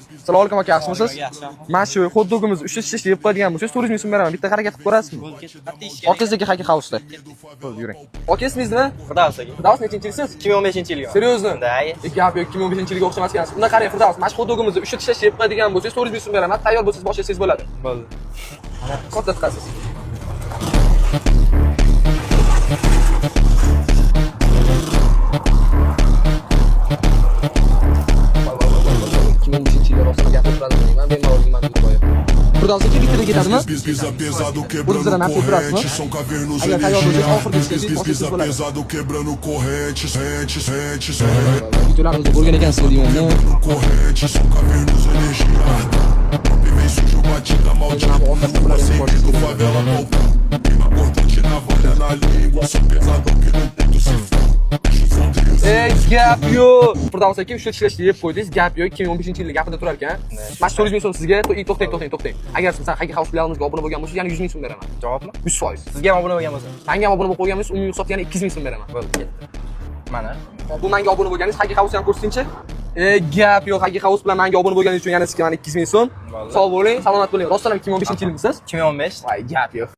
Assalomu alaykum aka, yaxshimisiz? Mana shu hot-dogimizni 3 ta yeb qo'yadigan bo'lsangiz 400 ming so'm beraman. Bitta harakat qilib ko'rasizmi? Orqangizdagi Haki House-da. Bo'ldi, yuring. Aka, ismingiz nima? Firdaus aka. Firdaus nechinchisiz? 2015-yilga. Seryozni? Da. Gap yo'q, 2015-yilga o'xshamas ekansiz. Unda qarang Firdaus, mana shu hot-dogimizni 3 ta yeb qo'yadigan bo'lsangiz 400 ming so'm beraman. Tayyor bo'lsangiz boshlasangiz bo'ladi. Bo'ldi. Katta chiqasiz. Firdaus aka bitta ketadimi? O'zingizdan naf turasizmi? Agar tayyor bo'lsangiz oxirgi ishga boshlasangiz bo'ladi. Videolarimizni ko'rgan ekansiz deyman. Gap yo'q. Firdaus aka 3 ta ishlashni yeb qo'ydingiz. Gap yo'q. 2015-yilda gapida turar ekan. Mana 400 ming so'm sizga. To'xtang. Agar siz Haki House bilanimizga obuna bo'lgan bo'lsangiz, yana 100 ming so'm beraman. Javobmi? 100%. Sizga ham obuna bo'lgan bo'lsa. Menga ham obuna bo'lib qo'ygan bo'lsangiz, umumiy hisobda yana 200 ming so'm beraman. Bo'ldi, ketdi. Mana. Bu menga obuna bo'lganingiz, Haki House ham ko'rsatingchi. Gap yo'q. Haki House bilan menga obuna bo'lganingiz uchun yana sizga mana 200 ming so'm. Sog' bo'ling, salomat bo'ling. Rostdan ham 2015-yilmisiz? 2015. Voy, gap yo'q.